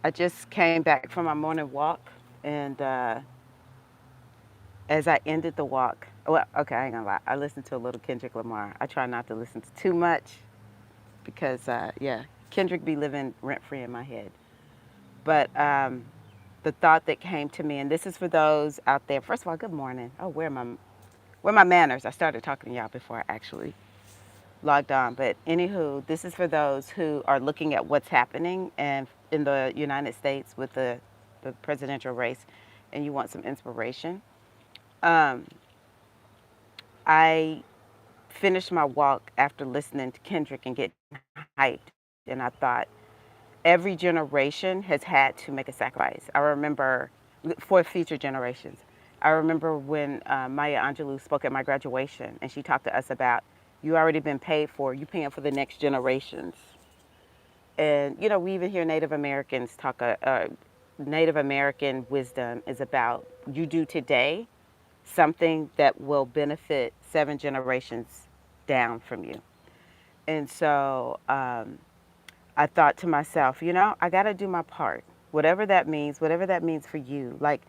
I just came back from my morning walk, and as I ended the walk, well, okay, I ain't gonna lie, I listened to a little Kendrick Lamar. I try not to listen to too much because, yeah, Kendrick be living rent free in my head. But the thought that came to me, and this is for those out there. First of all, good morning. Oh, where my manners? I started talking to y'all before I actually logged on. But anywho, this is for those who are looking at what's happening and in the United States with the presidential race, and you want some inspiration. Um, I finished my walk after listening to Kendrick and getting hyped, and I thought every generation has had to make a sacrifice. I remember for future generations. I remember when Maya Angelou spoke at my graduation, and she talked to us about you already been paid for. You paying for the next generations. And you know, we even hear Native Americans talk. Native American wisdom is about you do today something that will benefit 7 generations down from you. And so I thought to myself, you know, I got to do my part, whatever that means for you. Like,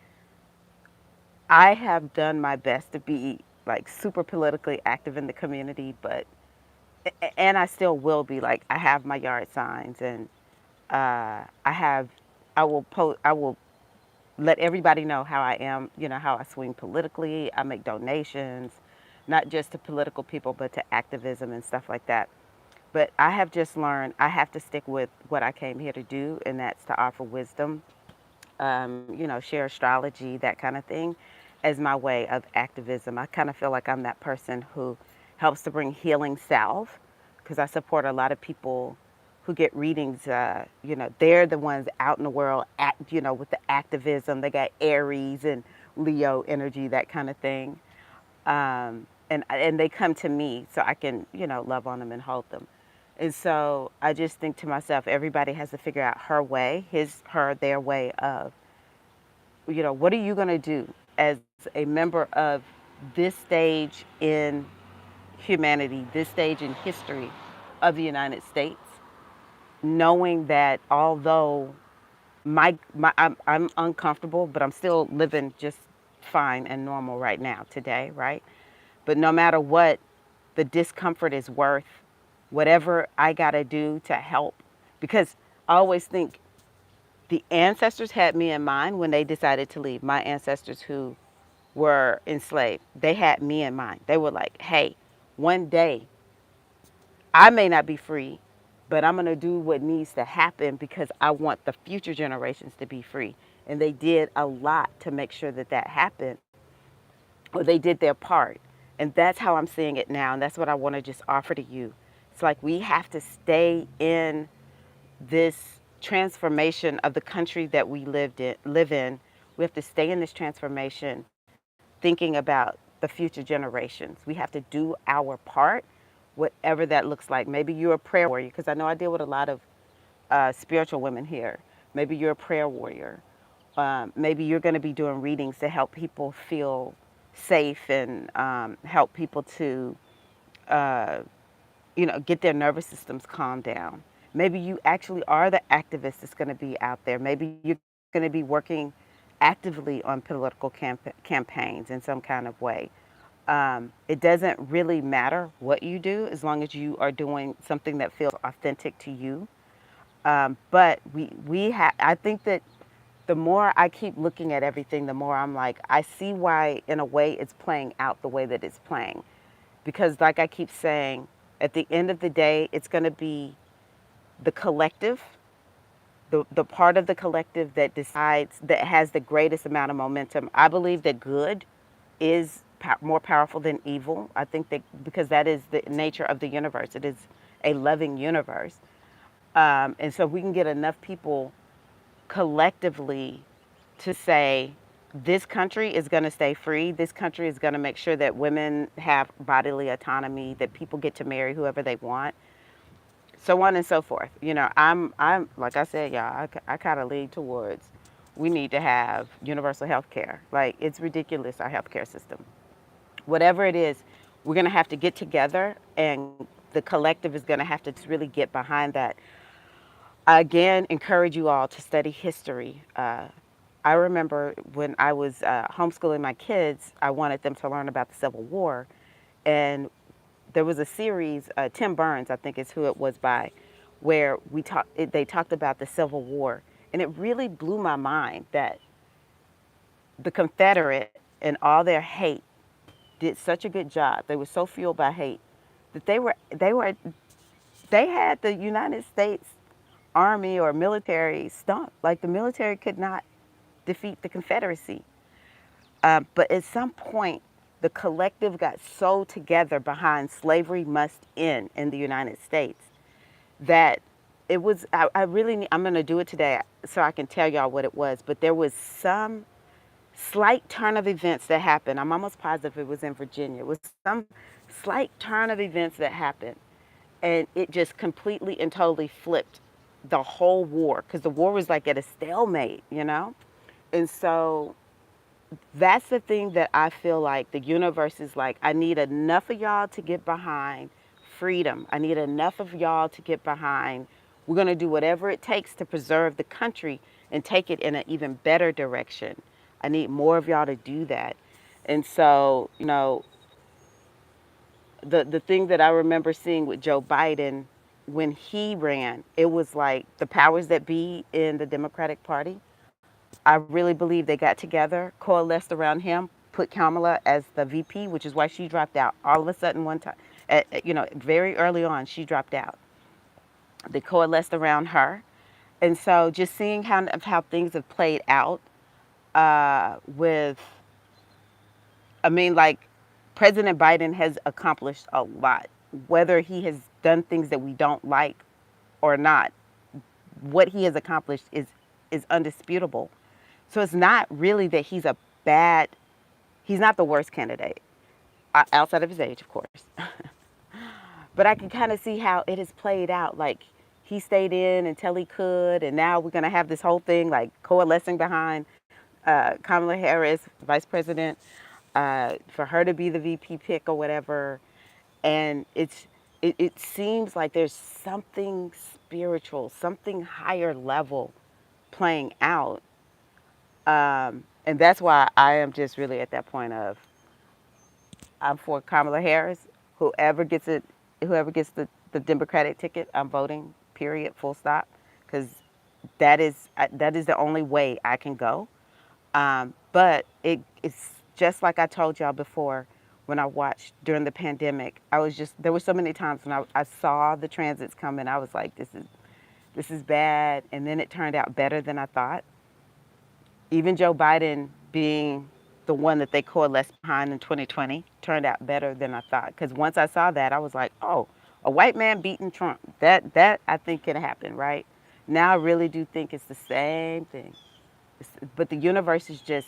I have done my best to be like super politically active in the community, but, and I still will be. Like, I have my yard signs, and I have, I will let everybody know how I am, you know, how I swing politically. I make donations, not just to political people, but to activism and stuff like that. But I have just learned I have to stick with what I came here to do, and that's to offer wisdom, you know, share astrology, that kind of thing, as my way of activism. I kind of feel like I'm that person who helps to bring healing salve because I support a lot of people who get readings. You know, they're the ones out in the world, you know, with the activism. They got Aries and Leo energy, that kind of thing. And they come to me so I can, you know, love on them and hold them. And so I just think to myself, everybody has to figure out her way, their way of, you know, what are you going to do as a member of this stage in humanity, this stage in history of the United States, knowing that although I'm uncomfortable, but I'm still living just fine and normal right now, today, right? But no matter what, the discomfort is worth whatever I got to do to help. Because I always think the ancestors had me in mind when they decided to leave. My ancestors who were enslaved, they had me in mind. They were like, hey, one day I may not be free, but I'm going to do what needs to happen because I want the future generations to be free. And they did a lot to make sure that that happened, or they did their part. And that's how I'm seeing it now. And that's what I want to just offer to you. It's like we have to stay in this transformation of the country that we live in. We have to stay in this transformation thinking about the future generations. We have to do our part, whatever that looks like. Maybe you're a prayer warrior, because I know I deal with a lot of spiritual women here. Maybe you're a prayer warrior. Maybe you're going to be doing readings to help people feel safe and help people to, uh, you know, get their nervous systems calmed down. Maybe you actually are the activist that's going to be out there. Maybe you're going to be working actively on political campaigns in some kind of way. It doesn't really matter what you do as long as you are doing something that feels authentic to you. But I think that the more I keep looking at everything, the more I'm like, I see why, in a way, it's playing out the way that it's playing. Because, like I keep saying, at the end of the day, it's going to be the collective, the part of the collective that decides, that has the greatest amount of momentum. I believe that good is more powerful than evil. I think that because that is the nature of the universe, it is a loving universe. And so if we can get enough people collectively to say, this country is going to stay free. This country is going to make sure that women have bodily autonomy, that people get to marry whoever they want, so on and so forth. You know, I'm like I said, y'all, I kind of lean towards we need to have universal health care. Like, it's ridiculous, our healthcare system. Whatever it is, we're going to have to get together, and the collective is going to have to really get behind that. I again encourage you all to study history. I remember when I was homeschooling my kids, I wanted them to learn about the Civil War. And there was a series, Tim Burns, I think is who it was by, where they talked about the Civil War. And it really blew my mind that the Confederate and all their hate did such a good job. They were so fueled by hate that they had the United States Army or military stumped. Like the military could not defeat the Confederacy. But at some point, the collective got so together behind slavery must end in the United States that it was, I really need, I'm going to do it today so I can tell y'all what it was. But there was some slight turn of events that happened. I'm almost positive it was in Virginia. It was some slight turn of events that happened. And it just completely and totally flipped the whole war because the war was like at a stalemate, you know? And so that's the thing that I feel like the universe is like, I need enough of y'all to get behind freedom. I need enough of y'all to get behind. We're going to do whatever it takes to preserve the country and take it in an even better direction. I need more of y'all to do that. And so, the thing that I remember seeing with Joe Biden when he ran, it was like the powers that be in the Democratic Party. I really believe they got together, coalesced around him, put Kamala as the VP, which is why she dropped out. All of a sudden, one time, very early on, she dropped out. They coalesced around her, and so just seeing how things have played out with, I mean, like President Biden has accomplished a lot, whether he has done things that we don't like or not. What he has accomplished is undisputable. So it's not really that he's not the worst candidate outside of his age, of course. But I can kind of see how it has played out. Like he stayed in until he could, and now we're going to have this whole thing like coalescing behind Kamala Harris, vice president, for her to be the VP pick or whatever. And it seems like there's something spiritual, something higher level playing out. And that's why I am just really at that point of I'm for Kamala Harris. Whoever gets it, whoever gets the Democratic ticket, I'm voting. Period. Full stop. Because that is the only way I can go. But it's just like I told y'all before when I watched during the pandemic. There were so many times when I saw the transits coming. I was like, this is bad, and then it turned out better than I thought. Even Joe Biden being the one that they coalesced behind in 2020 turned out better than I thought. Because once I saw that, I was like, oh, a white man beating Trump. That I think can happen, right? Now I really do think it's the same thing. But the universe is doing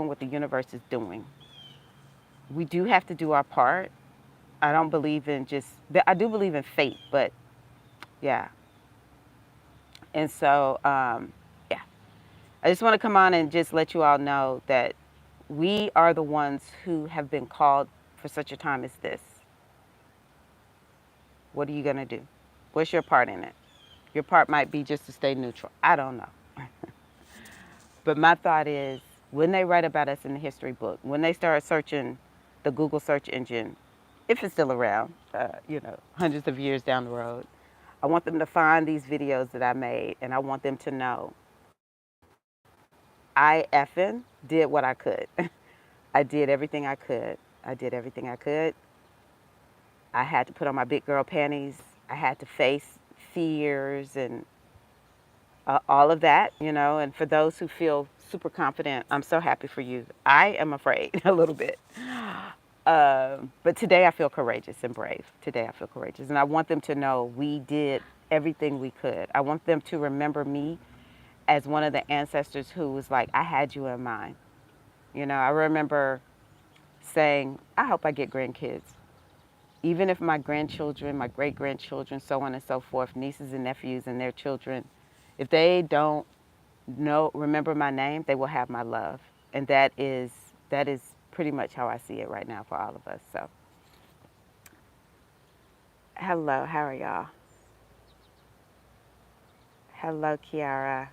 what the universe is doing. We do have to do our part. I don't believe in I do believe in fate, but yeah. And so, yeah. I just want to come on and just let you all know that we are the ones who have been called for such a time as this. What are you going to do? What's your part in it? Your part might be just to stay neutral. I don't know. But my thought is when they write about us in the history book, when they start searching the Google search engine, if it's still around, hundreds of years down the road, I want them to find these videos that I made and I want them to know I effing did what I could. I did everything I could. I did everything I could. I had to put on my big girl panties. I had to face fears and all of that, And for those who feel super confident, I'm so happy for you. I am afraid a little bit. But today I feel courageous and brave. Today I feel courageous. And I want them to know we did everything we could. I want them to remember me as one of the ancestors who was like, I had you in mind. I remember saying, I hope I get grandkids. Even if my grandchildren, my great grandchildren, so on and so forth, nieces and nephews and their children, if they don't remember my name, they will have my love. And that is pretty much how I see it right now for all of us. So, hello, how are y'all? Hello, Kiara.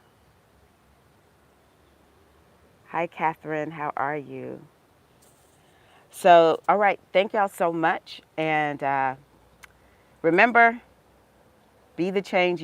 Hi, Catherine. How are you? So, all right. Thank y'all so much. And remember, be the change